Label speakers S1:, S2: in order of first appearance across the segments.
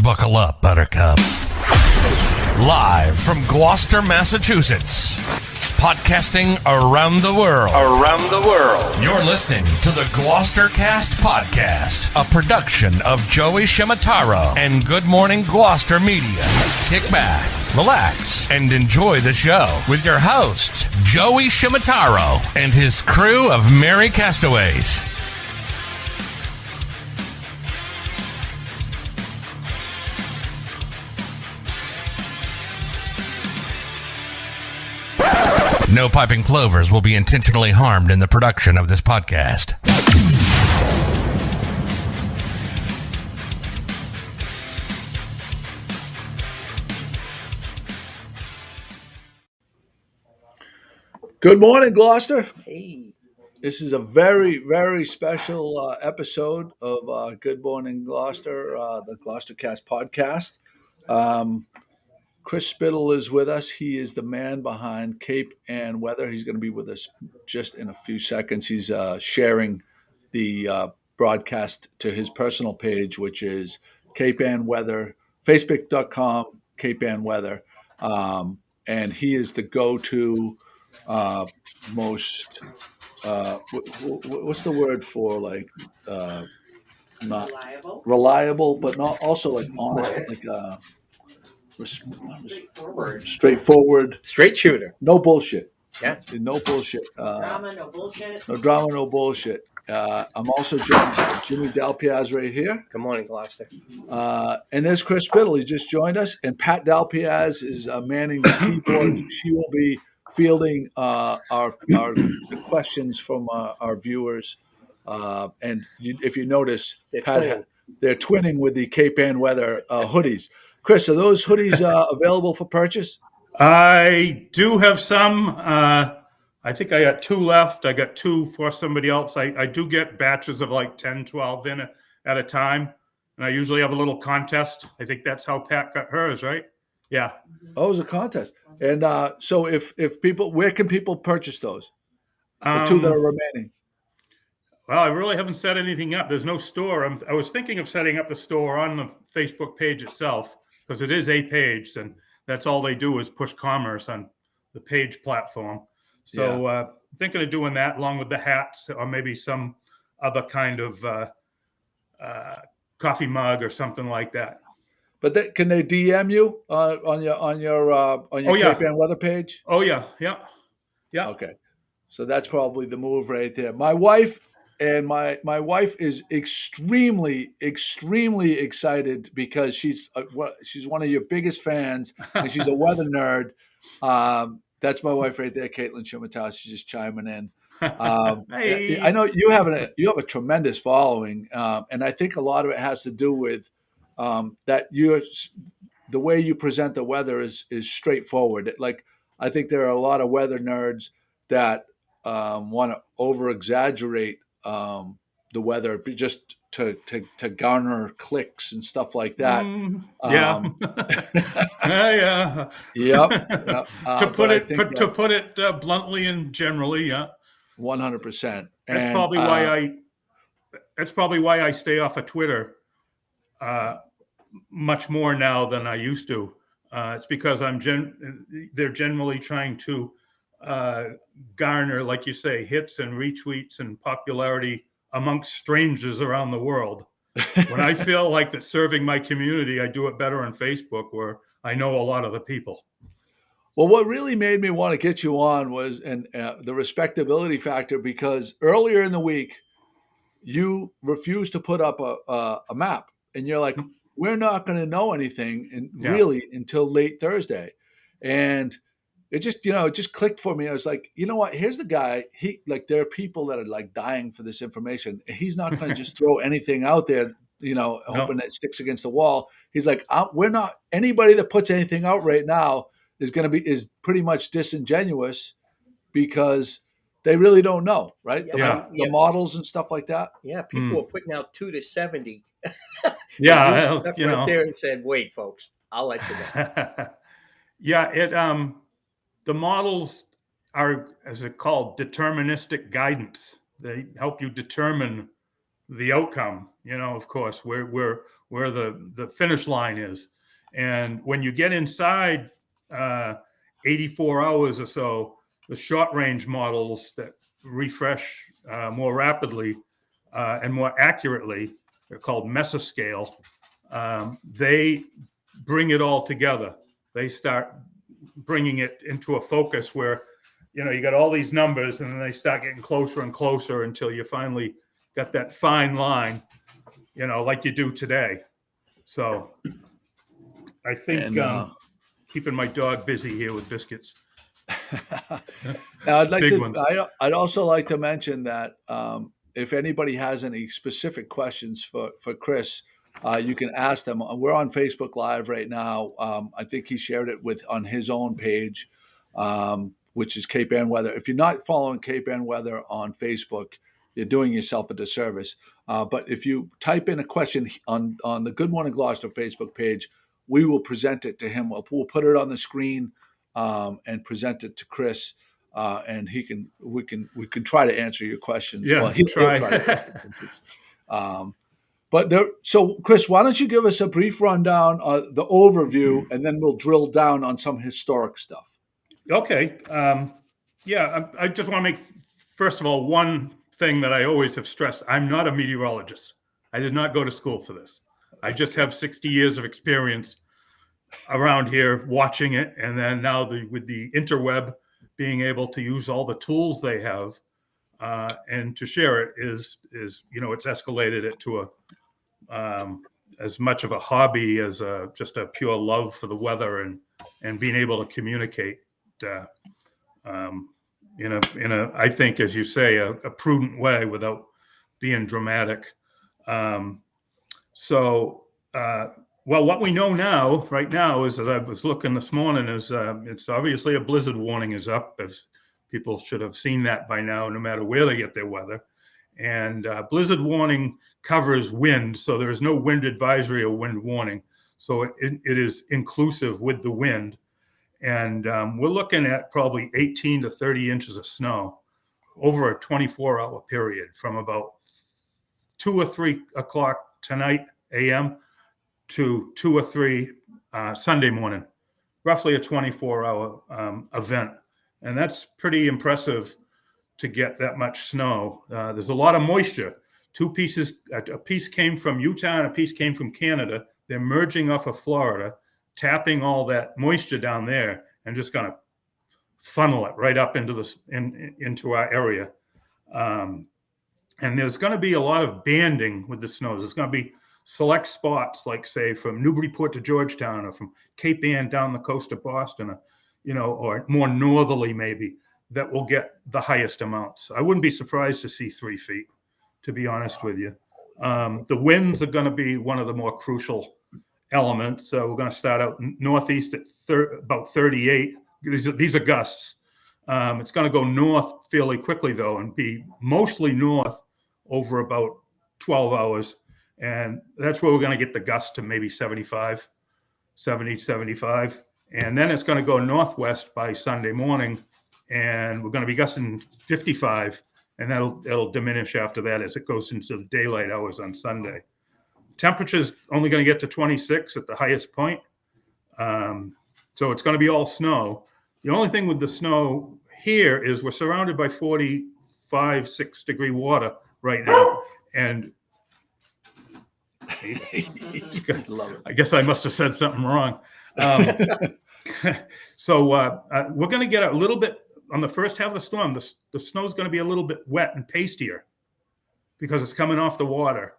S1: Buckle up, Buttercup. Live from Gloucester, Massachusetts. Podcasting around the world. You're listening to the GloucesterCast podcast, a production of Joey Shimataro and Good Morning Gloucester Media. Kick back, relax, and enjoy the show with your host, Joey Shimataro, and his crew of merry castaways. No piping plovers will be intentionally harmed in the production of this podcast.
S2: Good morning, Gloucester.
S3: Hey.
S2: This is a very, very special episode of Good Morning Gloucester, the GloucesterCast podcast. Chris Spittle is with us. He is the man behind Cape Ann Weather. He's going to be with us just in a few seconds. He's sharing the broadcast to his personal page, which is Cape Ann Weather, facebook.com, Cape Ann Weather. And he is the go-to most, what's the word for not reliable, but not also like honest, straightforward,
S3: Straight shooter.
S2: no bullshit.
S3: Yeah.
S2: No bullshit.
S4: Drama, no bullshit.
S2: No drama, no bullshit. I'm also joined by Jimmy Dalpiaz right here.
S3: Good morning, Gloucester.
S2: And there's Chris Spittle. He just joined us. And Pat Dalpiaz is manning the keyboard. She will be fielding the questions from our viewers. And if you notice, they're twinning with the Cape Ann Weather hoodies. Chris, are those hoodies available for purchase?
S5: I do have some. I think I got two left. I got two for somebody else. I do get batches of like 10, 12 in at a time. And I usually have a little contest. I think that's how Pat got hers, right? Yeah.
S2: Oh, it was a contest. And so if people, where can people purchase those? The two that are remaining.
S5: Well, I really haven't set anything up. There's no store. I was thinking of setting up the store on the Facebook page itself because it is a page, and that's all they do is push commerce on the page platform. So thinking of doing that along with the hats or maybe some other kind of coffee mug or something like that.
S2: But can they DM you on your Cape Ann Weather page?
S5: Oh yeah.
S2: Okay, so that's probably the move right there. My wife is extremely excited because she's one of your biggest fans and she's a weather nerd. That's my wife right there, Caitlin Shimataro. She's just chiming in.
S5: Hey.
S2: I know you have a tremendous following, and I think a lot of it has to do with that the way you present the weather is straightforward. Like I think there are a lot of weather nerds that want to over exaggerate the weather just to garner clicks and stuff like that.
S5: Yeah.
S2: Yep.
S5: To put it bluntly and generally, yeah.
S2: 100%.
S5: That's probably why I stay off of Twitter much more now than I used to. It's because they're generally trying to garner, like you say, hits and retweets and popularity amongst strangers around the world. When I feel like that serving my community, I do it better on Facebook where I know a lot of the people.
S2: Well, what really made me want to get you on was the respectability factor, because earlier in the week, you refused to put up a map. And you're like, we're not going to know anything really until late Thursday. And it just clicked for me. I was like, you know what? Here's the guy. There are people that are like dying for this information. He's not going to just throw anything out there, hoping it sticks against the wall. He's like, we're not, anybody that puts anything out right now is pretty much disingenuous because they really don't know, right? The models and stuff like that.
S3: Yeah, people were putting out 2 to 70.
S5: Yeah,
S3: right there and said, "Wait, folks, I'll let you know."
S5: Yeah, the models are, as it called, deterministic guidance. They help you determine the outcome, of course, where the finish line is. And when you get inside 84 hours or so, the short range models that refresh more rapidly and more accurately, they're called mesoscale. They bring it all together. They start bringing it into a focus where, you got all these numbers, and then they start getting closer and closer until you finally got that fine line, like you do today. So I think keeping my dog busy here with biscuits.
S2: Now,
S5: Big ones.
S2: I'd also like to mention that if anybody has any specific questions for Chris, you can ask them. We're on Facebook Live right now. I think he shared it on his own page, which is Cape Ann Weather. If you're not following Cape Ann Weather on Facebook, you're doing yourself a disservice. But if you type in a question on the Good Morning Gloucester Facebook page, we will present it to him. We'll put it on the screen and present it to Chris, and we can try to answer your questions.
S5: Yeah,
S2: well, he'll try to answer your questions. So Chris, why don't you give us a brief rundown of the overview, and then we'll drill down on some historic stuff.
S5: Okay. I just want to make, first of all, one thing that I always have stressed. I'm not a meteorologist. I did not go to school for this. I just have 60 years of experience around here watching it. And then now with the interweb, being able to use all the tools they have and to share it is it's escalated it to as much of a hobby as just a pure love for the weather and being able to communicate in a I think, as you say, a prudent way without being dramatic. What we know right now is, as I was looking this morning, is it's obviously a blizzard warning is up. As people should have seen that by now, no matter where they get their weather. And blizzard warning covers wind, so there is no wind advisory or wind warning. So it is inclusive with the wind. And we're looking at probably 18 to 30 inches of snow over a 24-hour period from about 2 or 3 o'clock tonight a.m. to 2 or 3 Sunday morning, roughly a 24-hour event. And that's pretty impressive to get that much snow. There's a lot of moisture. Two pieces, a piece came from Utah and a piece came from Canada. They're merging off of Florida, tapping all that moisture down there and just going to funnel it right up into our area. And there's going to be a lot of banding with the snows. There's going to be select spots, like say from Newburyport to Georgetown, or from Cape Ann down the coast of Boston, or more northerly maybe, that will get the highest amounts. I wouldn't be surprised to see 3 feet, to be honest with you. The winds are going to be one of the more crucial elements. So we're going to start out northeast at about 38. These are gusts. It's going to go north fairly quickly, though, and be mostly north over about 12 hours. And that's where we're going to get the gusts to maybe 70, 75. And then it's going to go northwest by Sunday morning, and we're going to be gusting 55, and that'll diminish after that as it goes into the daylight hours on Sunday. Temperature's only going to get to 26 at the highest point. So it's going to be all snow. The only thing with the snow here is we're surrounded by 6 degree water right now. And I guess I must have said something wrong. So we're going to get a little bit on the first half of the storm. The snow is going to be a little bit wet and pastier because it's coming off the water.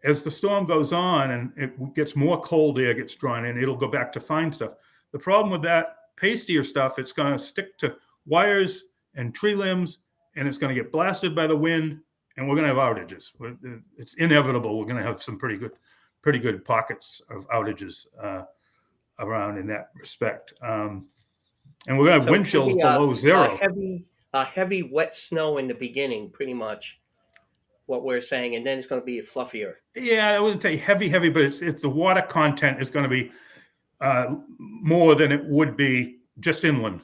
S5: As the storm goes on and it gets more cold air gets drawn in, it'll go back to fine stuff. The problem with that pastier stuff, it's going to stick to wires and tree limbs, and it's going to get blasted by the wind, and we're going to have outages. It's inevitable. We're going to have some pretty good pockets of outages around in that respect. And we're going to have wind chills below zero.
S3: Heavy wet snow in the beginning, pretty much what we're saying, and then it's going to be fluffier.
S5: Yeah, I wouldn't say heavy, but it's the water content is going to be more than it would be just inland.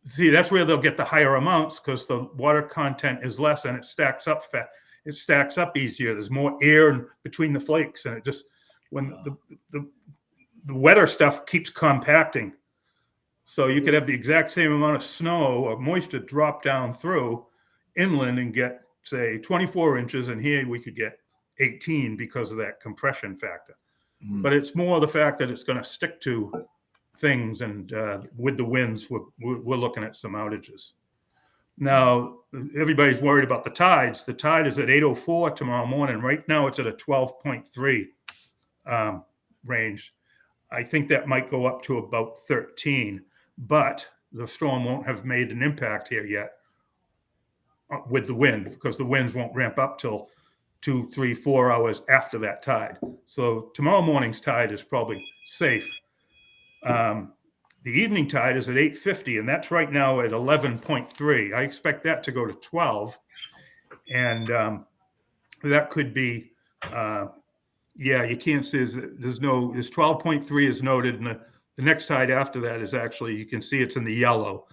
S5: See, that's where they'll get the higher amounts because the water content is less and it stacks up fast. it stacks up easier. There's more air between the flakes, and it just when the wetter stuff keeps compacting. So you could have the exact same amount of snow or moisture drop down through inland and get, say, 24 inches, and here we could get 18 because of that compression factor. But it's more the fact that it's going to stick to things, and with the winds, we're looking at some outages. Now, everybody's worried about the tides. The tide is at 8:04 tomorrow morning. Right now, it's at a 12.3 range. I think that might go up to about 13, but the storm won't have made an impact here yet with the wind, because the winds won't ramp up till 2, 3, 4 hours after that tide. So tomorrow morning's tide is probably safe. The evening tide is at 8:50, and that's right now at 11.3. I expect that to go to 12, and that could be, you can't see, there's 12.3 is noted, and the next tide after that is actually, you can see it's in the yellow.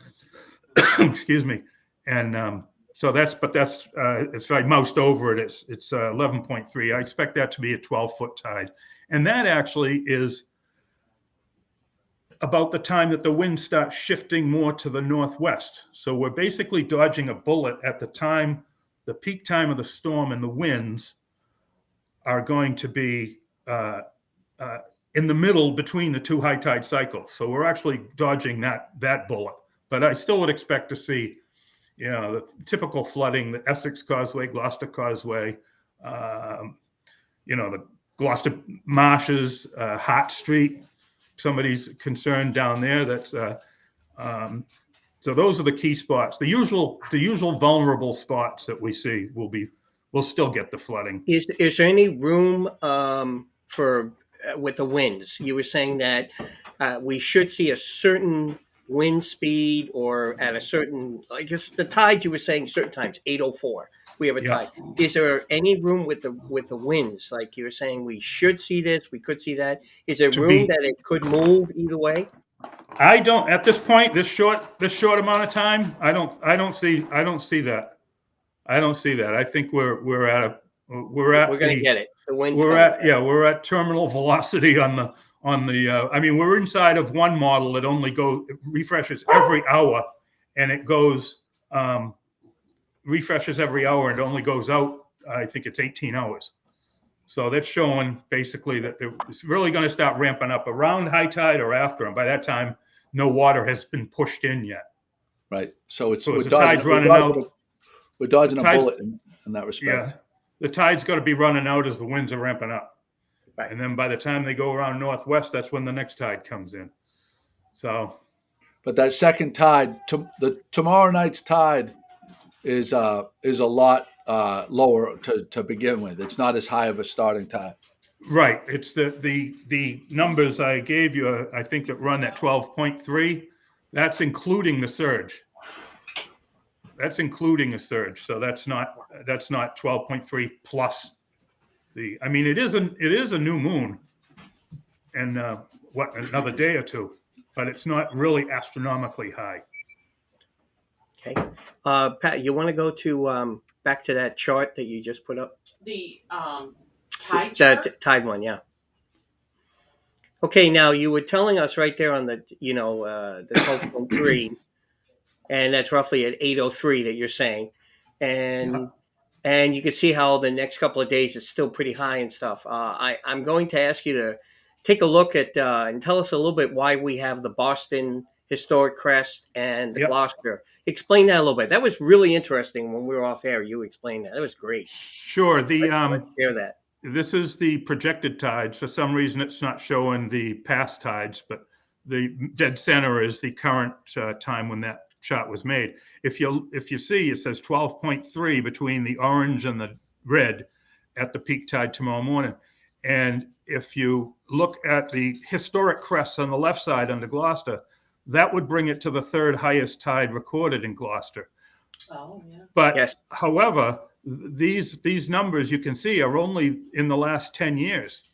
S5: Excuse me. And so if I moused over it, it's 11.3. I expect that to be a 12-foot tide. And that actually is about the time that the wind starts shifting more to the northwest. So we're basically dodging a bullet at the peak time of the storm, and the winds are going to be in the middle between the two high tide cycles. So we're actually dodging that bullet. But I still would expect to see, the typical flooding, the Essex Causeway, Gloucester Causeway, the Gloucester Marshes, Hart Street. Somebody's concerned down there. So those are the key spots. The usual vulnerable spots that we see we'll still get the flooding.
S3: Is there any room for with the winds? You were saying that we should see a certain wind speed, or at a certain, I guess the tide, you were saying certain times, 8:04. We have a tide. Is there any room with the winds? Like you were saying, we should see this, we could see that. Is there room that it could move either way?
S5: I don't, at this point, this short amount of time, I don't see that. I don't see that. I think we're going
S3: to get it. The wind's
S5: we're at terminal velocity on the. We're inside of one model that only refreshes every hour, and it goes refreshes every hour, and it only goes out, I think it's 18 hours. So that's showing basically that it's really going to start ramping up around high tide or after, and by that time, no water has been pushed in yet.
S2: Right. So
S5: the tide's running out.
S2: We're dodging a bullet in that respect.
S5: Yeah, the tide's got to be running out as the winds are ramping up.
S3: Right.
S5: And then by the time they go around northwest, that's when the next tide comes in. So,
S2: but that second tide, tomorrow night's tide is a lot lower to begin with. It's not as high of a starting tide. Right.
S5: It's the numbers I gave you. I think that run at 12.3. That's including the surge. That's including a surge. So that's not 12.3 plus. It is a new moon, and another day or two, but it's not really astronomically high.
S3: Okay, Pat, you want to go to back to that chart that you just put up?
S4: The tide chart?
S3: The tide one, yeah. Okay, now you were telling us right there on the 12.3, and that's roughly at 8:03 that you're saying, and you can see how the next couple of days is still pretty high and stuff. I'm going to ask you to take a look at and tell us a little bit why we have the Boston historic crest and the Gloucester. Explain that a little bit. That was really interesting when we were off air. You explained that. That was great.
S5: Sure.
S3: Let's hear that.
S5: This is the projected tides. For some reason, it's not showing the past tides, but the dead center is the current time when that shot was made. If you see, it says 12.3 between the orange and the red at the peak tide tomorrow morning. And if you look at the historic crests on the left side under Gloucester, that would bring it to the third highest tide recorded in Gloucester.
S4: Oh, yeah.
S5: But however, these numbers you can see are only in the last 10 years.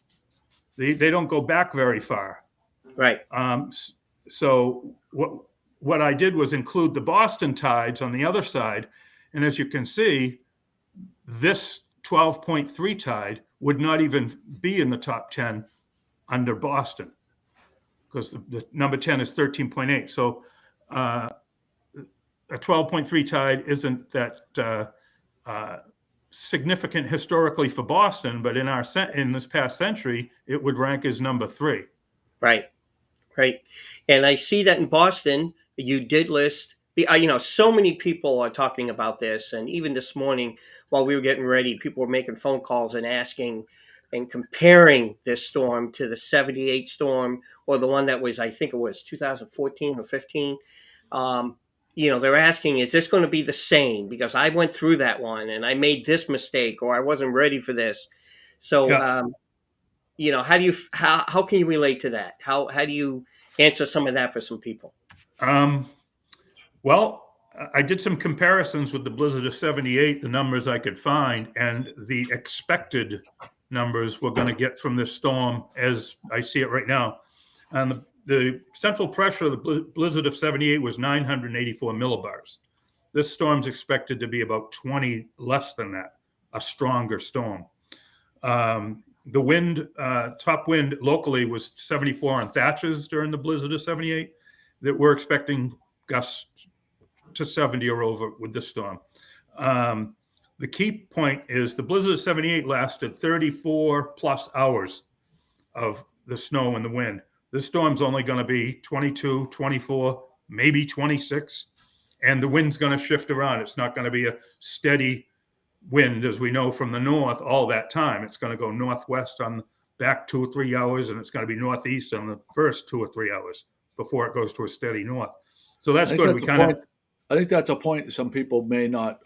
S5: They don't go back very far.
S3: Right.
S5: So what I did was include the Boston tides on the other side. And as you can see, this 12.3 tide would not even be in the top 10 under Boston, because the number 10 is 13.8. So a 12.3 tide isn't that significant historically for Boston, but in this past century, it would rank as number 3.
S3: Right. Right. And I see that in Boston, you did list, so many people are talking about this. And even this morning, while we were getting ready, people were making phone calls and asking and comparing this storm to the 78 storm, or the one that was, I think it was 2014 or 15. They're asking, is this going to be the same? Because I went through that one and I made this mistake, or I wasn't ready for this. So,
S5: Yeah.
S3: how can you relate to that? How do you answer some of that for some people?
S5: Well, I did some comparisons with the blizzard of 78, the numbers I could find, and the expected numbers we're going to get from this storm as I see it right now. And the central pressure of the blizzard of 78 was 984 millibars. This storm's expected to be about 20 less than that, a stronger storm. The wind, top wind locally was 74 on Thatchers during the blizzard of 78. That we're expecting gusts to 70 or over with this storm. The key point is the blizzard of 78 lasted 34 plus hours of the snow and the wind. This storm's only going to be 22, 24, maybe 26, and the wind's going to shift around. It's not going to be a steady wind, as we know from the north, all that time. It's going to go northwest on the back 2 or 3 hours, and it's going to be northeast on the first 2 or 3 hours before it goes to a steady north. So that's good.
S2: I think that's a point some people may not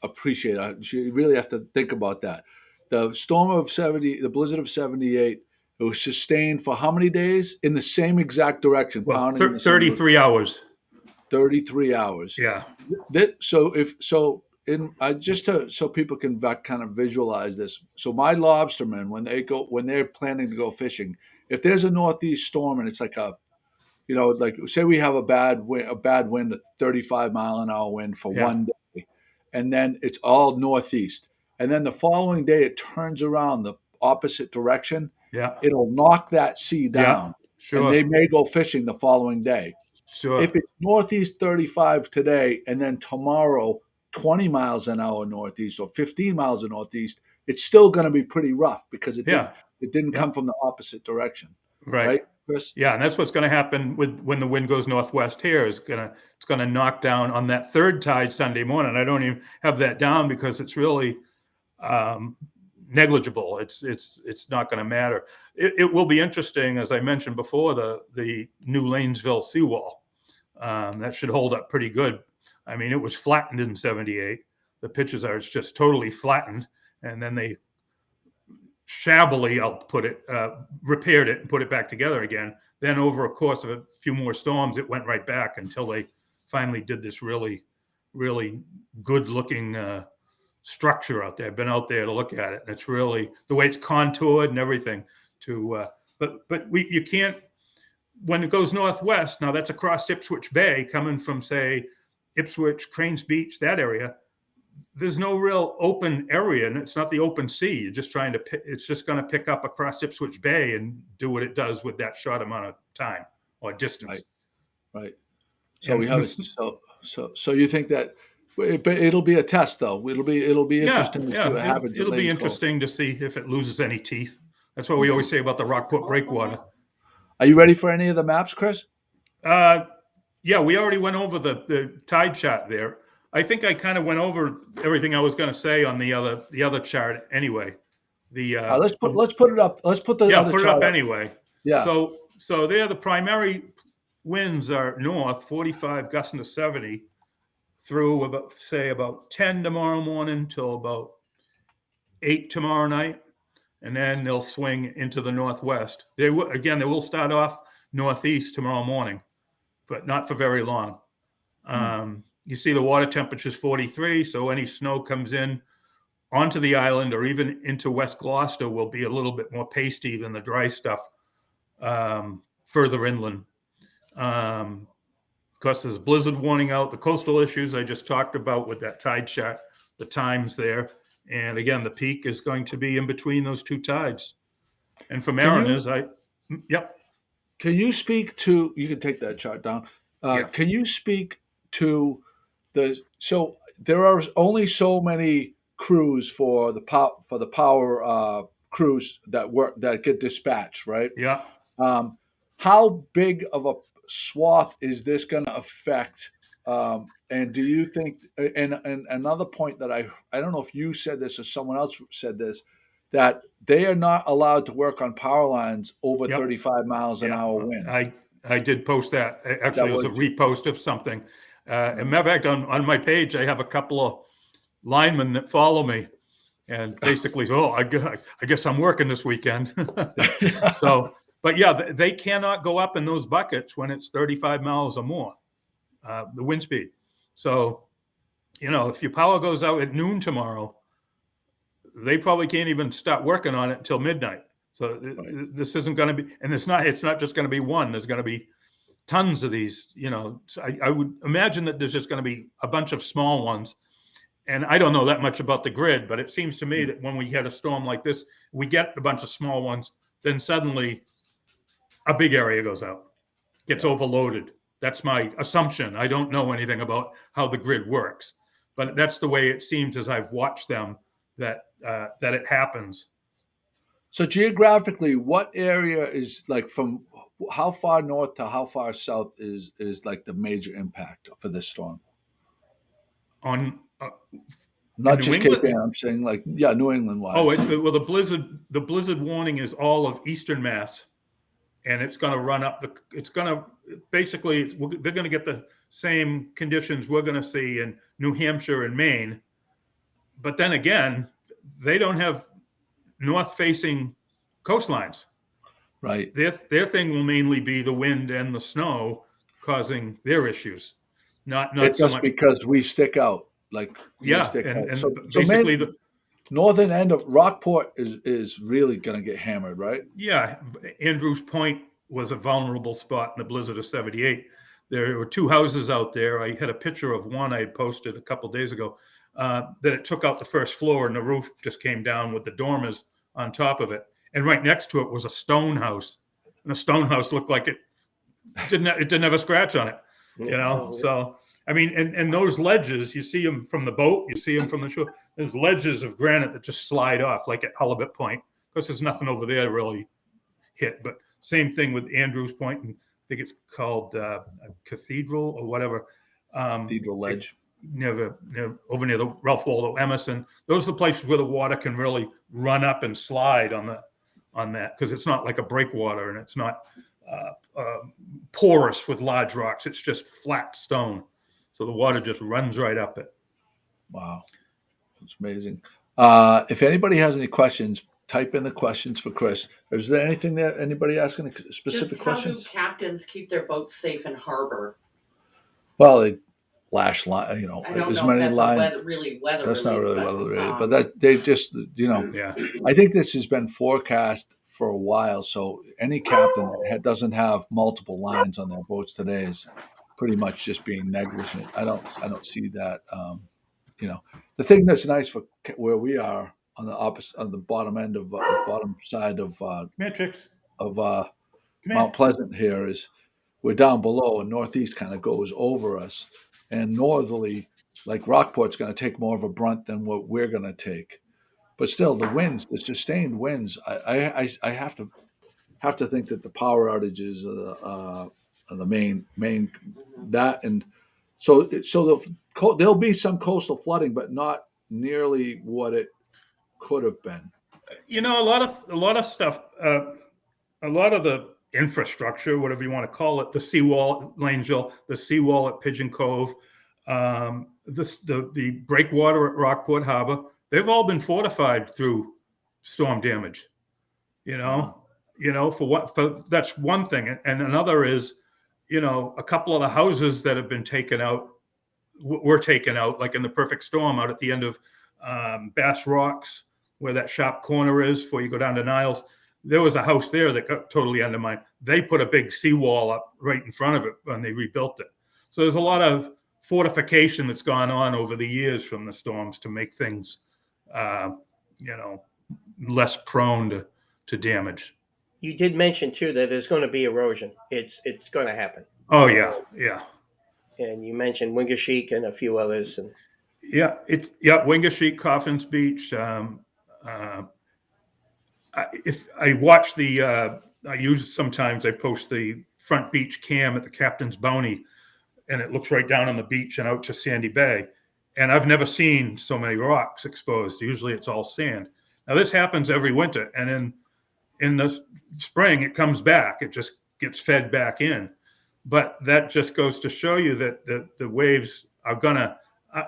S2: appreciate. You really have to think about that. The storm of 70, the blizzard of 78, it was sustained for how many days in the same exact direction?
S5: Well, 33 hours.
S2: 33 hours.
S5: Yeah.
S2: So people can kind of visualize this. So my lobstermen, when they're planning to go fishing, if there's a northeast storm and it's like like say we have a bad wind, a 35 mile an hour wind for one day, and then it's all northeast, and then the following day it turns around the opposite direction.
S5: Yeah,
S2: it'll knock that sea down.
S5: Yeah, sure.
S2: And they may go fishing the following day.
S5: Sure.
S2: If it's northeast 35 today and then tomorrow 20 miles an hour northeast or 15 miles northeast, it's still going to be pretty rough because it didn't come from the opposite direction. Right, Chris?
S5: Yeah, and that's what's going to happen when the wind goes northwest here. It's going to knock down on that third tide Sunday morning. I don't even have that down because it's really negligible. It's not going to matter. It will be interesting, as I mentioned before, the new Lanesville seawall. That should hold up pretty good. I mean, it was flattened in 78. The pitches are just totally flattened, and then they shabbily, repaired it and put it back together again. Then over a course of a few more storms, it went right back until they finally did this really, really good-looking structure out there. I've been out there to look at it, and it's really the way it's contoured and everything. You can't. When it goes northwest, now that's across Ipswich Bay, coming from, say, Ipswich, Cranes Beach, that area. There's no real open area, and it's not the open sea. You're just it's just going to pick up across Ipswich Bay and do what it does with that short amount of time or distance.
S2: Right. So so you think that, but it'll be a test though. It'll be interesting to see what happens.
S5: It'll be interesting to see if it loses any teeth. That's what we always say about the Rockport breakwater.
S2: Are you ready for any of the maps, Chris?
S5: Yeah, we already went over the tide chart there. I think I kind of went over everything I was going to say on the other chart anyway. Let's
S2: put it up. Let's put the other
S5: put it
S2: chart
S5: up anyway.
S2: Yeah.
S5: So there the primary winds are north 45 gusting to 70 through about 10 tomorrow morning till about 8 tomorrow night, and then they'll swing into the northwest. They will start off northeast tomorrow morning, but not for very long. You see the water temperature is 43, so any snow comes in onto the island or even into West Gloucester will be a little bit more pasty than the dry stuff further inland. Because there's a blizzard warning out, the coastal issues I just talked about with that tide chart, the times there, And again, the peak is going to be in between those two tides. And for
S2: Can you-
S5: mariners, yep.
S2: Can you speak to? You can take that chart down.
S5: Yeah.
S2: Can you speak to So there are only so many crews for the power crews that get dispatched, right?
S5: Yeah.
S2: How big of a swath is this going to affect? And do you think? And another point that I don't know if you said this or someone else said this, that they are not allowed to work on power lines over
S5: Yep.
S2: 35 miles an hour wind.
S5: I did post that. Actually, it was a repost of something. As a matter of fact, on my page, I have a couple of linemen that follow me, and basically, I guess I'm working this weekend. So, but yeah, they cannot go up in those buckets when it's 35 miles or more, the wind speed. So, if your power goes out at noon tomorrow, they probably can't even start working on it until midnight. So this isn't going to be, and it's not just going to be one. There's going to be tons of these. So I would imagine that there's just going to be a bunch of small ones. And I don't know that much about the grid, but it seems to me that when we had a storm like this, we get a bunch of small ones, then suddenly a big area goes out, gets overloaded. That's my assumption. I don't know anything about how the grid works, but that's the way it seems as I've watched them that it happens.
S2: So geographically, what area is like from how far north to how far south is like the major impact for this storm?
S5: On
S2: not just Cape Ann, I'm saying New England wise.
S5: Oh, the blizzard warning is all of Eastern Mass, and it's going to run up they're going to get the same conditions we're going to see in New Hampshire and Maine. But then again, they don't have north-facing coastlines.
S2: Right.
S5: Their thing will mainly be the wind and the snow causing their issues. Not
S2: it's
S5: so
S2: just
S5: much
S2: because we stick out.
S5: So
S2: basically the northern end of Rockport is really going to get hammered, right?
S5: Yeah. Andrews Point was a vulnerable spot in the blizzard of 78. There were two houses out there. I had a picture of one I had posted a couple of days ago that it took out the first floor and the roof just came down with the dormers on top of it. And right next to it was a stone house. And the stone house looked like it didn't have a scratch on it, So, I mean, and those ledges, you see them from the boat, you see them from the shore. There's ledges of granite that just slide off, like at Halibut Point. Of course, there's nothing over there to really hit. But same thing with Andrews Point, and I think it's called Cathedral or whatever.
S2: Cathedral Ledge.
S5: Over near the Ralph Waldo Emerson. Those are the places where the water can really run up and slide on that, because it's not like a breakwater and it's not porous with large rocks. It's just flat stone. So the water just runs right up it.
S2: Wow. That's amazing. If anybody has any questions, type in the questions for Chris. Is there anything that anybody asking specific questions?
S4: How do captains keep their boats safe in harbor?
S2: Well, they lash line,
S4: I don't
S2: as
S4: know
S2: many
S4: if that's
S2: lines.
S4: weather.
S2: That's not really weather related, but
S4: that
S2: they just,
S5: Yeah.
S2: I think this has been forecast for a while. So any captain that doesn't have multiple lines on their boats today is pretty much just being negligent. I don't see that. The thing that's nice for where we are on the bottom end of bottom side of
S5: Matrix.
S2: Mount Pleasant here is we're down below, and northeast kind of goes over us, and northerly, like Rockport's going to take more of a brunt than what we're going to take. But still, the winds, the sustained winds, I have to think that the power outages are the main that, and so there'll be some coastal flooding, but not nearly what it could have been.
S5: A lot of stuff, a lot of the infrastructure, whatever you want to call it, the seawall at Lanesville, the seawall at Pigeon Cove, the breakwater at Rockport Harbor, they've all been fortified through storm damage. For that's one thing, and another is, a couple of the houses that have been taken out were taken out, like in the perfect storm out at the end of Bass Rocks, where that sharp corner is before you go down to Niles. There was a house there that got totally undermined. They put a big seawall up right in front of it when they rebuilt it. So there's a lot of fortification that's gone on over the years from the storms to make things less prone to damage.
S3: You did mention too that there's going to be erosion. It's going to happen.
S5: Oh yeah.
S3: And you mentioned Wingasheek and a few others. And
S5: Wingasheek, Coffin's Beach. If I watch sometimes I post the front beach cam at the Captain's Bounty, and it looks right down on the beach and out to Sandy Bay. And I've never seen so many rocks exposed. Usually it's all sand. Now this happens every winter, and in the spring it comes back. It just gets fed back in. But that just goes to show you that the waves are gonna.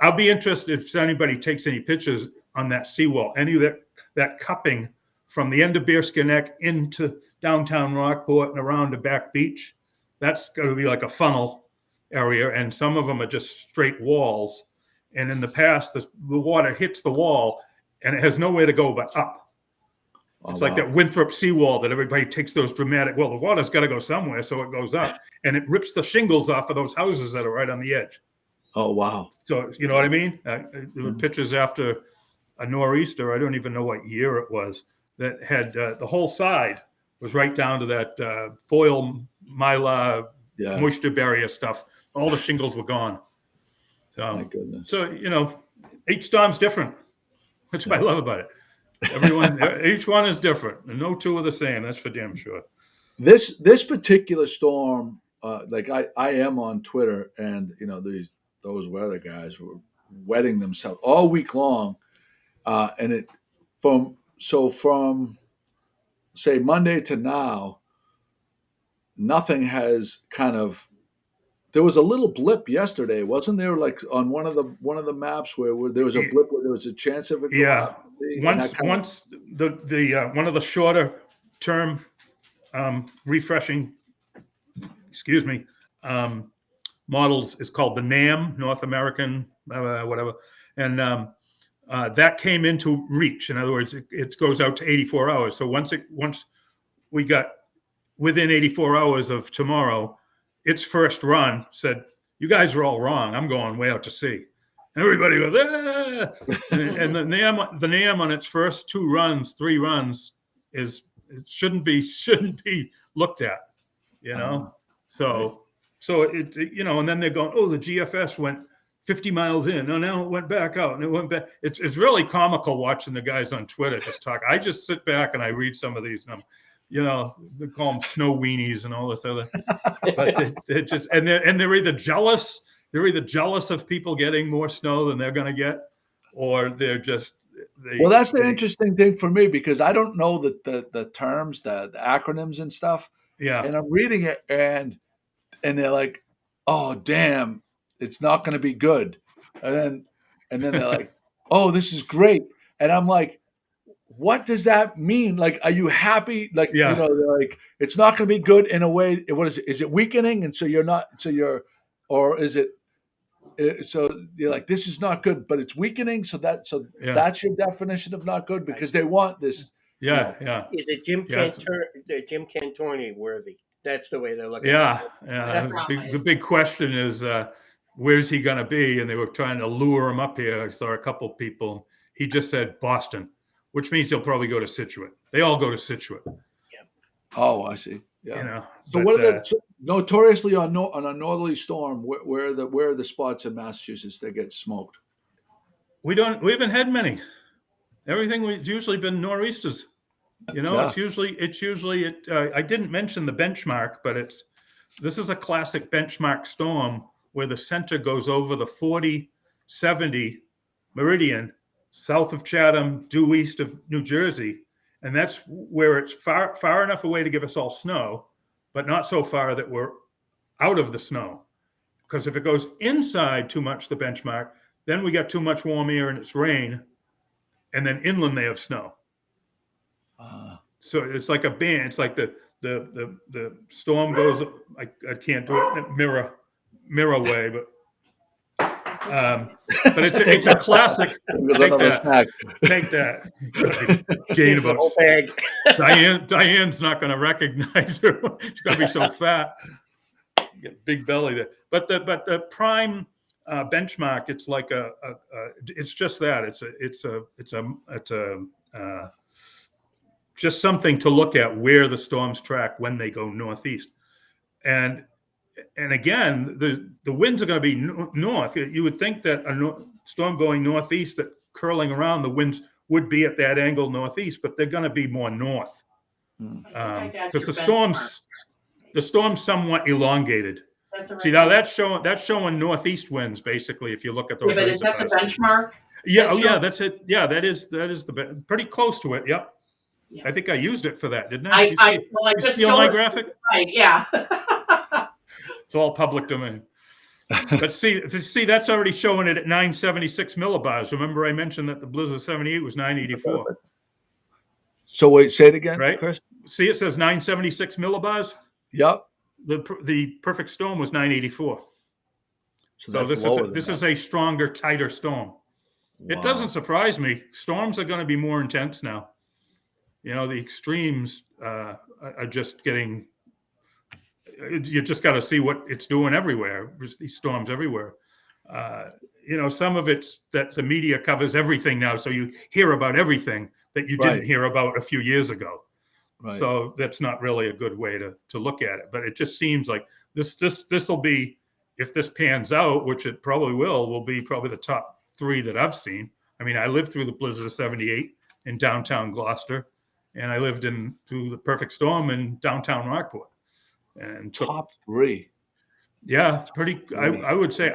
S5: I'll be interested if anybody takes any pictures on that seawall, any of that cupping from the end of Bearskin Neck into downtown Rockport and around the back beach. That's going to be like a funnel area, and some of them are just straight walls. And in the past, the water hits the wall, and it has nowhere to go but up. It's like that Winthrop seawall that everybody takes those dramatic, well, the water's got to go somewhere, so it goes up. And it rips the shingles off of those houses that are right on the edge.
S2: Oh, wow.
S5: So, you know what I mean? There were pictures after a nor'easter, I don't even know what year it was, that had the whole side was right down to that foil mylar moisture barrier stuff. All the shingles were gone. So,
S2: my goodness.
S5: So, each storm's different. That's what I love about it. Each one is different, and no two are the same. That's for damn sure.
S2: This particular storm, like I am on Twitter, and those weather guys were wetting themselves all week long, and it from say Monday to now, nothing has kind of. There was a little blip yesterday, wasn't there? Like on one of the maps where there was a blip where there was a chance of it.
S5: Once the one of the shorter term refreshing, models is called the NAM, North American whatever, and that came into reach. In other words, it goes out to 84 hours. So once we got within 84 hours of tomorrow, its first run said, "You guys are all wrong. I'm going way out to sea." And everybody goes, "Ah!" and the NAM on its first three runs shouldn't be looked at, So it and then they're going, "Oh, the GFS went 50 miles in. No, now it went back out, and it went back." It's really comical watching the guys on Twitter just talk. I just sit back and I read some of these numbers. They call them snow weenies and all this other, but they're just and they're either jealous. They're either jealous of people getting more snow than they're going to get, or they're just.
S2: That's the interesting thing for me, because I don't know the terms, the acronyms and stuff.
S5: Yeah.
S2: And I'm reading it, and they're like, "Oh, damn, it's not going to be good," and then they're like, "Oh, this is great," and I'm like, what does that mean? Like, are you happy? Like, they're like, it's not going to be good in a way. What is it? Is it weakening? And so or is it? So you're like, this is not good, but it's weakening. So that's your definition of not good, because they want this.
S5: Yeah.
S3: Is it Jim Cantorni worthy? That's the way they're looking.
S5: Yeah. The big question is, where's he going to be? And they were trying to lure him up here. I saw a couple people. He just said Boston, which means he'll probably go to Scituate. They all go to Scituate.
S3: Yeah.
S2: Oh, I see. Yeah. So
S5: but,
S2: what are notoriously on a northerly storm? Where are the spots in Massachusetts that get smoked? We
S5: haven't had many. It's usually been nor'easters. It's usually. I didn't mention the benchmark, but this is a classic benchmark storm where the center goes over the 40-70 meridian south of Chatham, due east of New Jersey. And that's where it's far enough away to give us all snow, but not so far that we're out of the snow. Because if it goes inside too much, the benchmark, then we got too much warm air and it's rain. And then inland they have snow. So it's like a band. It's like the storm goes, I can't do it mirror way, but it's a classic. Take that. Gain about Diane's not going to recognize her. She's going to be so fat. Get big belly there. But the prime benchmark. It's like it's just that. It's just something to look at where the storms track when they go northeast. And again, the winds are going to be north. You would think that a storm going northeast that curling around, the winds would be at that angle northeast, but they're going to be more north. Because the storm's somewhat elongated. See, now that's showing northeast winds basically. If you look at those,
S4: but is that the benchmark?
S5: Yeah, that's it. Yeah, that is pretty close to it. Yep. Yeah. I think I used it for that, didn't I? You see on my graphic?
S4: Right. Yeah.
S5: It's all public domain. But see, that's already showing it at 976 millibars. Remember, I mentioned that the blizzard 78 was 984.
S2: So wait, say it again,
S5: right,
S2: Chris?
S5: See, it says 976 millibars.
S2: Yep.
S5: The perfect storm was 984. So this is a stronger, tighter storm. Wow. It doesn't surprise me. Storms are going to be more intense now. The extremes are just getting. You just got to see what it's doing everywhere. There's these storms everywhere. Some of it's that the media covers everything now, so you hear about everything that you didn't hear about a few years ago. Right. So that's not really a good way to look at it. But it just seems like this will be, if this pans out, which it probably will be probably the top 3 that I've seen. I mean, I lived through the blizzard of 78 in downtown Gloucester, and I lived through the perfect storm in downtown Rockport. And
S2: top 3.
S5: Yeah, it's pretty. I would say.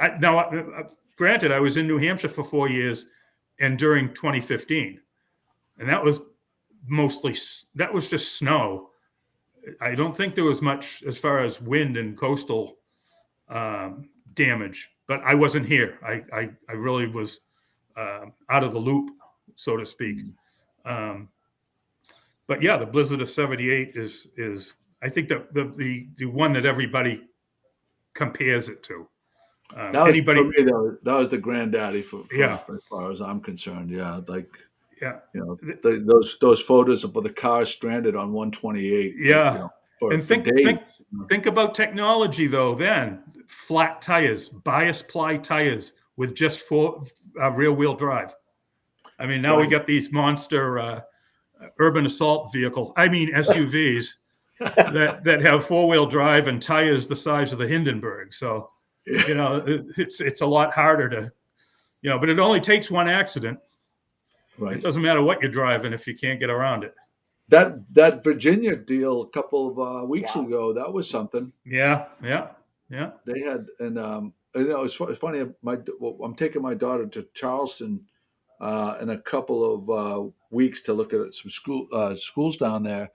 S5: Granted, I was in New Hampshire for 4 years, and during 2015, and that was just snow. I don't think there was much as far as wind and coastal damage, but I wasn't here. I really was out of the loop, so to speak. But yeah, the blizzard of 78 is. I think that the one that everybody compares it to.
S2: For me, that was the granddaddy for as far as I'm concerned. Yeah, those photos of the car stranded on 128.
S5: Yeah, and think about technology though. Then flat tires, bias ply tires with just 4 rear-wheel drive. I mean, now we got these monster urban assault vehicles. I mean SUVs. that have 4-wheel drive and tires the size of the Hindenburg. So, it's a lot harder to, but it only takes one accident. Right. It doesn't matter what you're driving if you can't get around it.
S2: That Virginia deal a couple of weeks ago, that was something.
S5: Yeah.
S2: They had, and it's funny. I'm taking my daughter to Charleston in a couple of weeks to look at some schools down there.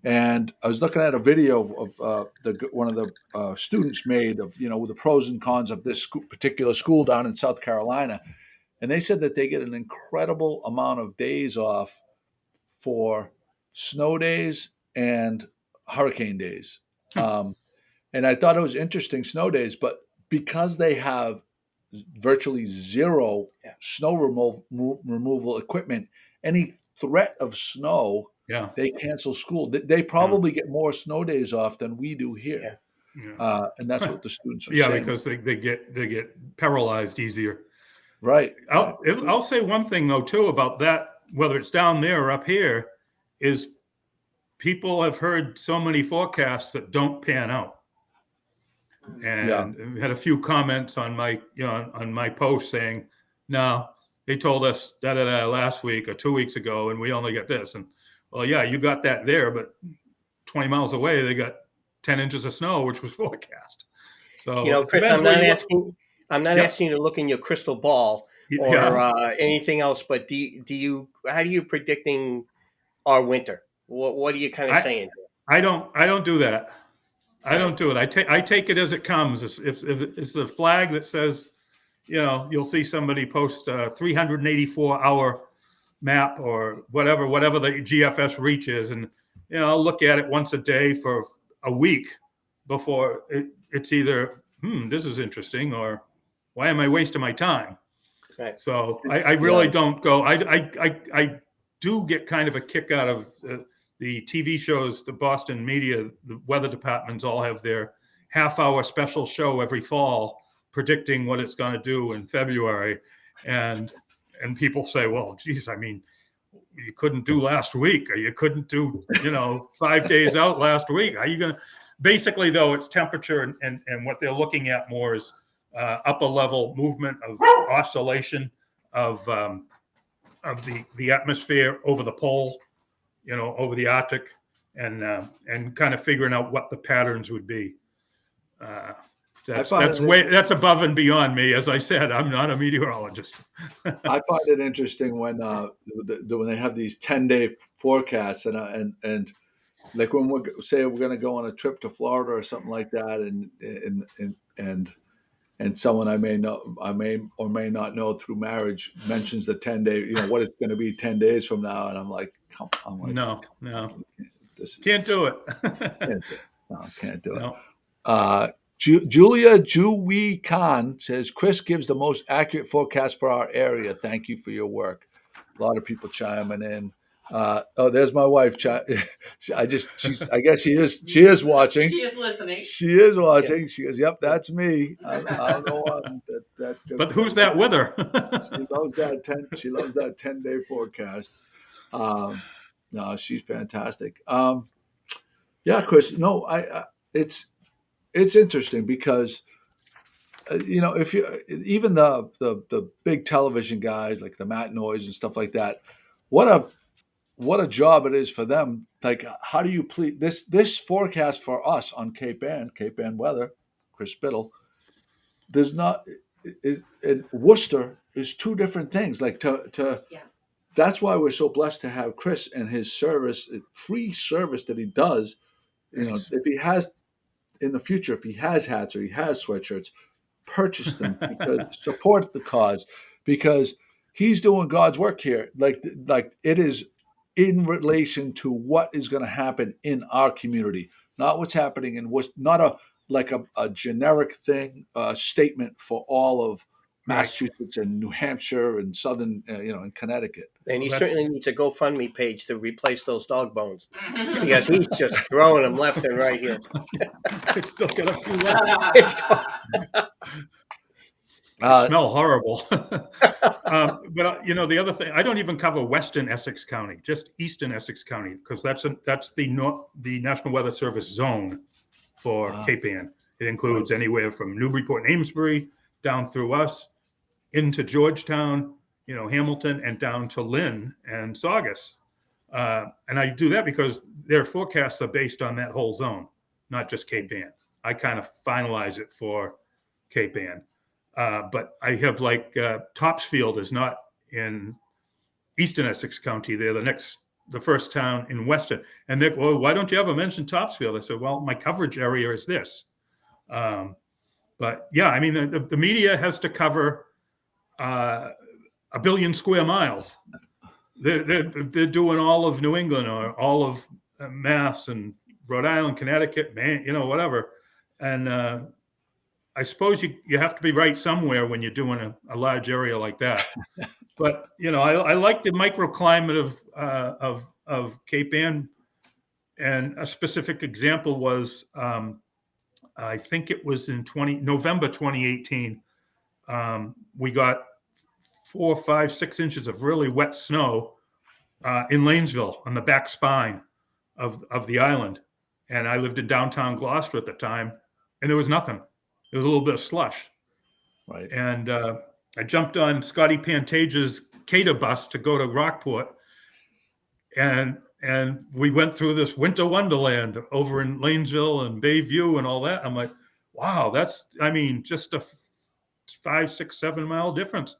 S2: And I was looking at a video of one of the students made of, with the pros and cons of this particular school down in South Carolina. And they said that they get an incredible amount of days off for snow days and hurricane days. And I thought it was interesting, snow days, but because they have virtually zero snow removal equipment, any threat of snow, they cancel school. They probably get more snow days off than we do here, and that's what the students are saying.
S5: Yeah, because they get paralyzed easier.
S2: Right.
S5: I'll say one thing though too about that, whether it's down there or up here, is people have heard so many forecasts that don't pan out, and had a few comments on my post saying, "No, they told us da last week or 2 weeks ago, and we only get this." And well, yeah, you got that there, but 20 miles away, they got 10 inches of snow, which was forecast. So,
S3: Chris, I'm not asking you to look in your crystal ball or anything else, but how are you predicting our winter? What are you kind of saying?
S5: I don't do that. I don't do it. I take it as it comes. If it's the flag that says, you'll see somebody post a 384-hour map or whatever the GFS reach is, and I'll look at it once a day for a week before it's either this is interesting or why am I wasting my time? Right. So I really don't go. I do get kind of a kick out of the TV shows. The Boston media, the weather departments all have their half-hour special show every fall predicting what it's going to do in February, and people say, well, geez, I mean, you couldn't do last week, or you couldn't do 5 days out last week. How are you going to? Basically, though, it's temperature, and what they're looking at more is upper level movement of oscillation of the atmosphere over the pole, over the Arctic, and kind of figuring out what the patterns would be. That's above and beyond me. As I said, I'm not a meteorologist.
S2: I find it interesting when they have these 10-day forecasts, and like when we're going to go on a trip to Florida or something like that, and someone I may or may not know through marriage mentions the 10-day, what it's going to be 10 days from now, and I'm like,
S5: no, can't do it.
S2: Can't do it.
S5: No.
S2: Julia Juwi Khan says, Chris gives the most accurate forecast for our area. Thank you for your work. A lot of people chiming in. There's my wife. I guess she is watching.
S4: She is listening.
S2: She is watching. Yeah. She goes, yep, that's me. I'm the one that
S5: but who's that with her?
S2: She loves that 10-day forecast. No, she's fantastic. Yeah, Chris. No, it's interesting because, if you even the big television guys like the Matt Noyes and stuff like that, what a job it is for them. Like, how do you please this forecast for us on Cape Ann weather, Chris Spittle, there's not. Worcester is two different things. Like that's why we're so blessed to have Chris and his service, free service that he does. If he has. In the future, if he has hats or he has sweatshirts, purchase them because support the cause, because he's doing God's work here. Like it is in relation to what is going to happen in our community, not what's happening in Worcester, not a generic thing, statement for all of Massachusetts and New Hampshire and Southern, and Connecticut.
S3: And he certainly needs a GoFundMe page to replace those dog bones, because he's just throwing them left and right here.
S5: It's still got a few left. They smell horrible. But the other thing, I don't even cover Western Essex County, just Eastern Essex County, because that's the National Weather Service zone for Cape Ann. It includes anywhere from Newburyport and Amesbury down through us into Georgetown, Hamilton, and down to Lynn and Saugus. And I do that because their forecasts are based on that whole zone, not just Cape Ann. I kind of finalize it for Cape Ann. But I have Topsfield is not in Eastern Essex County. They're the first town in Western. And they're, well, why don't you ever mention Topsfield? I said, well, my coverage area is this. But yeah, I mean, the media has to cover 1 billion square miles. They're doing all of New England or all of Mass and Rhode Island, Connecticut, Maine, whatever. And I suppose you have to be right somewhere when you're doing a large area like that. But I like the microclimate of Cape Ann, and a specific example was I think it was in November 2018. We got 4, 5, 6 inches of really wet snow in Lanesville on the back spine of the island. And I lived in downtown Gloucester at the time, and there was nothing. There was a little bit of slush.
S2: Right.
S5: And I jumped on Scotty Pantage's Cater bus to go to Rockport, and we went through this winter wonderland over in Lanesville and Bayview and all that. I'm like, wow, that's, just a 5, 6, 7 mile difference.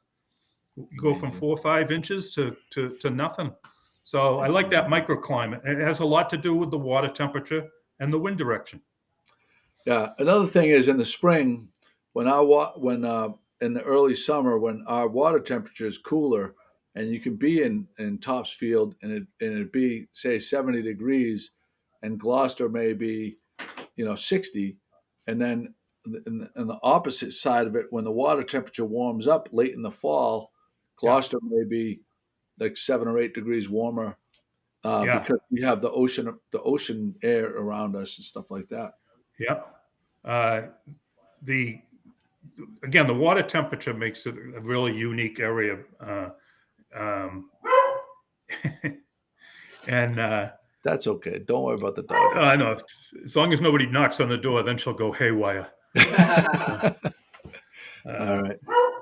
S5: You go from 4 or 5 inches to nothing. So I like that microclimate. It has a lot to do with the water temperature and the wind direction.
S2: Yeah. Another thing is in the spring, when in the early summer, when our water temperature is cooler, and you can be in Topsfield and it'd be, say, 70 degrees, and Gloucester may be, 60, and then in the opposite side of it, when the water temperature warms up late in the fall, Gloucester may be like 7 or 8 degrees warmer because we have the ocean air around us and stuff like that.
S5: Yeah. again, the water temperature makes it a really unique area. Um, and
S2: That's okay. Don't worry about the dog.
S5: I know, as long as nobody knocks on the door, then she'll go haywire.
S2: All right.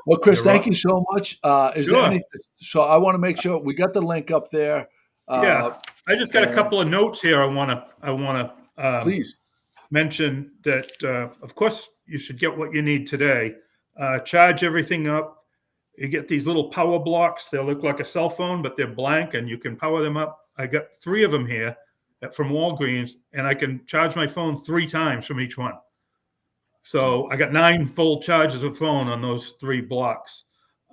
S2: Well, Chris, thank you so much. Is there
S5: Sure.
S2: any? So I want to make sure we got the link up there.
S5: Yeah, I just got a
S2: and-
S5: couple of notes here. I want to
S2: Please.
S5: mention that, of course, you should get what you need today. Charge everything up. You get these little power blocks. They look like a cell phone, but they're blank, and you can power them up. I got 3 of them here from Walgreens, and I can charge my phone 3 times from each one. So I got 9 full charges of phone on those 3 blocks.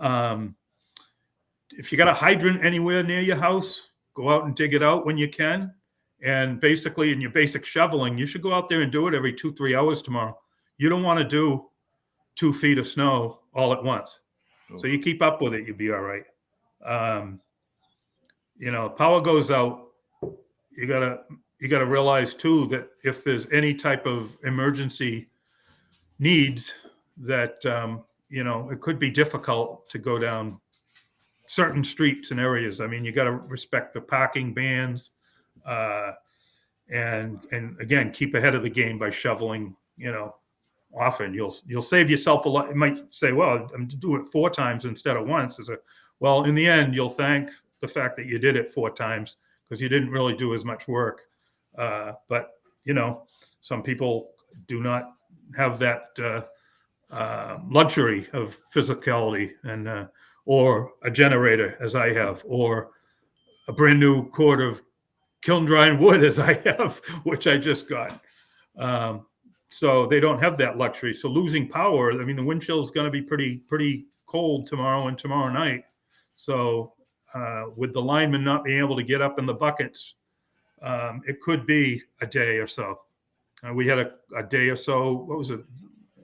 S5: If you got a hydrant anywhere near your house, go out and dig it out when you can. And basically, in your basic shoveling, you should go out there and do it every 2-3 hours tomorrow. You don't want to do 2 feet of snow all at once. So you keep up with it, you'll be all right. Power goes out. You gotta realize too that if there's any type of emergency needs, that it could be difficult to go down certain streets and areas. I mean, you got to respect the parking bans, and again, keep ahead of the game by shoveling. Often you'll save yourself a lot. You might say, well, I'm doing it 4 times instead of once. Well, in the end, you'll thank the fact that you did it 4 times because you didn't really do as much work. But some people do not have that luxury of physicality and or a generator as I have, or a brand new cord of kiln drying wood as I have, which I just got. So they don't have that luxury. So losing power, I mean, the wind chill is going to be pretty cold tomorrow and tomorrow night. So with the linemen not being able to get up in the buckets, it could be a day or so. We had a day or so. What was it?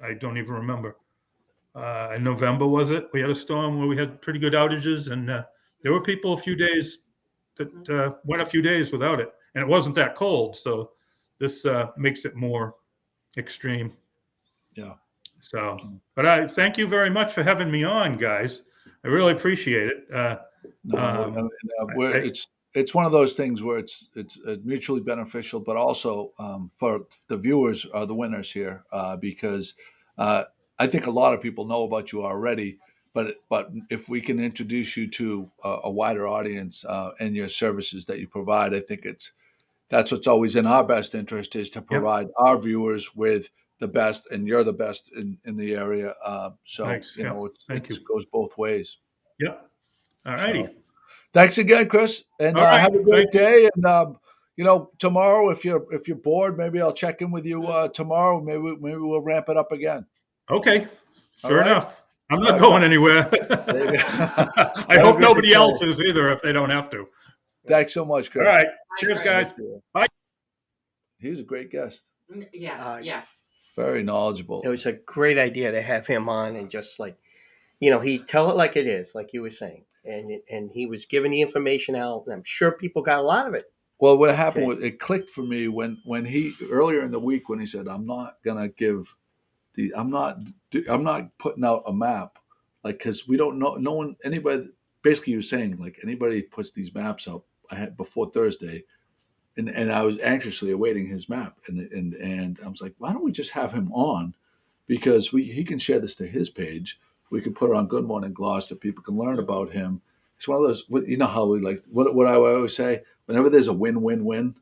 S5: I don't even remember. In November, was it? We had a storm where we had pretty good outages, and there were people a few days that went a few days without it, and it wasn't that cold. So this makes it more extreme.
S2: Yeah.
S5: So, but I thank you very much for having me on, guys. I really appreciate it.
S2: It's one of those things where it's mutually beneficial, but also for the viewers are the winners here because I think a lot of people know about you already. But if we can introduce you to a wider audience and your services that you provide, I think that's what's always in our best interest is to provide our viewers with the best, and you're the best in the area.
S5: Thanks.
S2: It goes both ways.
S5: Yeah. All righty.
S2: So, thanks again, Chris, and
S5: right.
S2: have a great day. And tomorrow, if you're bored, maybe I'll check in with you tomorrow. Maybe we'll ramp it up again.
S5: Okay. Sure enough. I'm not
S2: All
S5: going
S2: right.
S5: anywhere. I hope nobody else is either if they don't have to.
S2: Thanks so much, Chris.
S5: All right. Cheers, guys. Bye.
S2: He was a great guest.
S4: Yeah.
S2: Very knowledgeable.
S3: It was a great idea to have him on and just he'd tell it like it is, like you were saying. And he was giving the information out, and I'm sure people got a lot of it.
S2: Well, what happened was it clicked for me when he earlier in the week when he said, I'm not putting out a map, because we don't know, anybody, basically he was saying, anybody puts these maps up before Thursday, and I was anxiously awaiting his map, and I was like, why don't we just have him on, because he can share this to his page. We could put it on Good Morning Gloucester. People can learn about him. It's one of those, how we what I always say, whenever there's a win-win-win,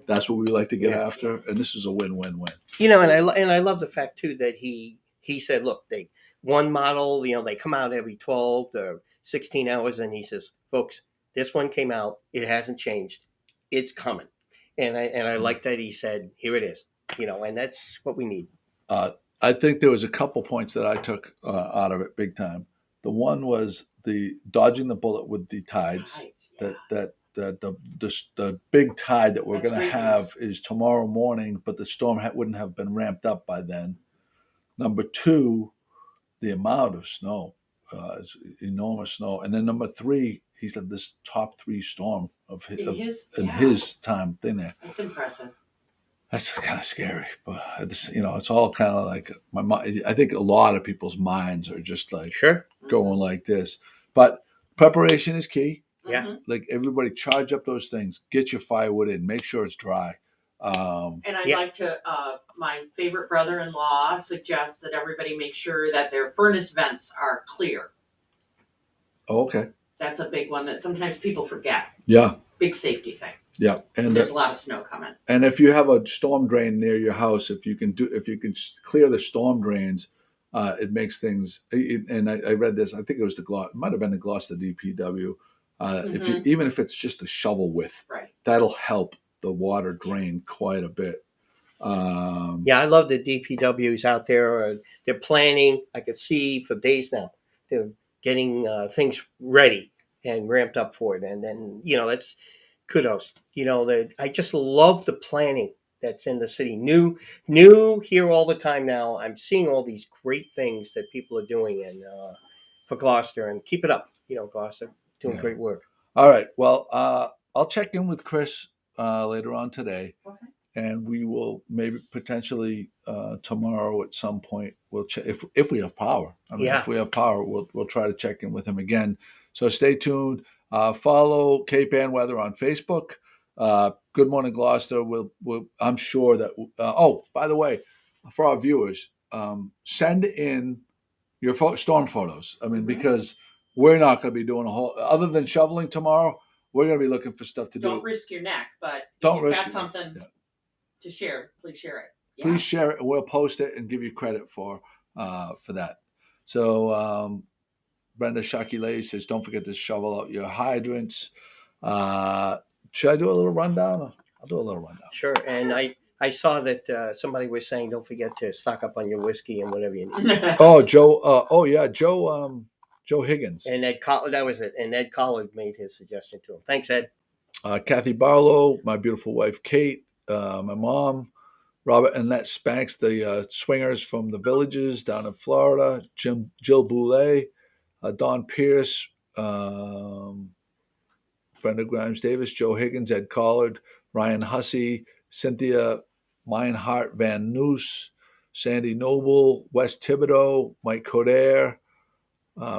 S2: that's what we like to get after. And this is a win-win-win.
S3: And I love the fact too that he said, look, one model, they come out every 12 to 16 hours. And he says, folks, this one came out. It hasn't changed. It's coming. And I like that he said, here it is, and that's what we need.
S2: I think there was a couple points that I took out of it big time. The one was the dodging the bullet with the tides. That the big tide that we're going to have is tomorrow morning, but the storm wouldn't have been ramped up by then. Number 2, the amount of snow is enormous snow, and then number 3, he said this top 3 storm of his time thing there.
S4: That's impressive.
S2: That's kind of scary, but it's, it's all kind of like my mind. I think a lot of people's minds are just like
S3: Sure.
S2: going like this. But preparation is key.
S3: Yeah.
S4: Mhm.
S2: Like everybody, charge up those things. Get your firewood in. Make sure it's dry.
S4: And I'd
S3: Yeah.
S4: like to, my favorite brother-in-law suggests that everybody make sure that their furnace vents are clear.
S2: Okay.
S4: That's a big one that sometimes people forget.
S2: Yeah.
S4: Big safety thing.
S2: Yeah. And
S4: There's a lot of snow coming.
S2: and if you have a storm drain near your house, if you can clear the storm drains, it makes things. And I read this. I think it was it might have been the Gloucester DPW. If you even if it's just a shovel width,
S4: Right.
S2: that'll help the water drain quite a bit.
S3: Yeah, I love the DPWs out there. They're planning. I could see for days now. They're getting things ready and ramped up for it. And then, that's kudos. I just love the planning that's in the city. New here all the time now. I'm seeing all these great things that people are doing and for Gloucester, and keep it up. Gloucester doing great work.
S2: All right. Well, I'll check in with Chris later on today.
S4: Okay.
S2: And we will maybe potentially tomorrow at some point we'll check if we have power. I mean,
S3: Yeah.
S2: if we have power, we'll try to check in with him again. So stay tuned. Follow Cape Ann Weather on Facebook. Good Morning Gloucester. I'm sure that. By the way, for our viewers, send in your storm photos. I mean, because we're not going to be doing a whole other than shoveling tomorrow. We're going to be looking for stuff to do.
S4: Don't risk your neck, but
S2: Don't
S4: if
S2: risk
S4: you've got something to share, please share it. Yeah.
S2: Please share it. We'll post it and give you credit for that. So Brenda Shakile says, don't forget to shovel out your hydrants. Should I do a little rundown? I'll do a little rundown.
S3: Sure. And I saw that somebody was saying, don't forget to stock up on your whiskey and whatever you need.
S2: Oh, Joe. Joe Higgins.
S3: And Ed Collard, that was it. And Ed Collard made his suggestion to him. Thanks, Ed.
S2: Kathy Barlow, my beautiful wife Kate, my mom, Robert and Annette Spanks, the swingers from the Villages down in Florida, Jill Boulay, Don Pierce, Brenda Grimes Davis, Joe Higgins, Ed Collard, Ryan Hussey, Cynthia Meinhardt Van Noos, Sandy Noble, Wes Thibodeau, Mike Coder,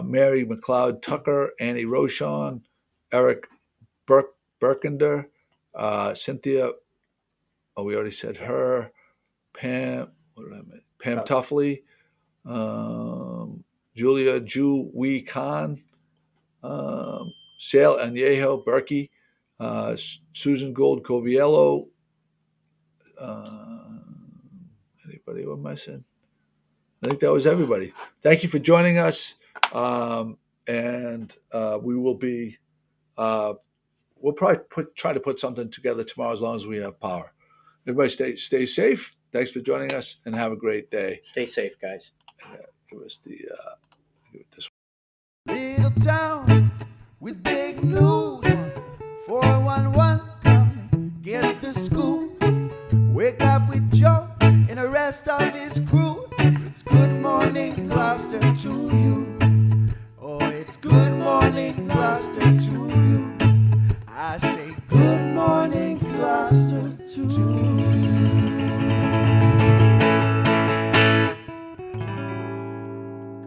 S2: Mary McLeod Tucker, Annie Rochon, Eric Berkender, Cynthia, we already said her, Pam, Pam Tuffley, Julia Ju Wee Khan, Sale Añejo Berkey, Susan Gold Coviello. Anybody we're missing? I think that was everybody. Thank you for joining us. And we will be, we'll probably try to put something together tomorrow as long as we have power. Everybody stay safe. Thanks for joining us and have a great day.
S3: Stay safe, guys.
S2: Give it this
S6: Little town with big news. 411 come get the scoop. Wake up with Joe and the rest of his crew. It's good morning, Gloucester, to you. Oh, it's good morning, Gloucester, to you. I say good morning.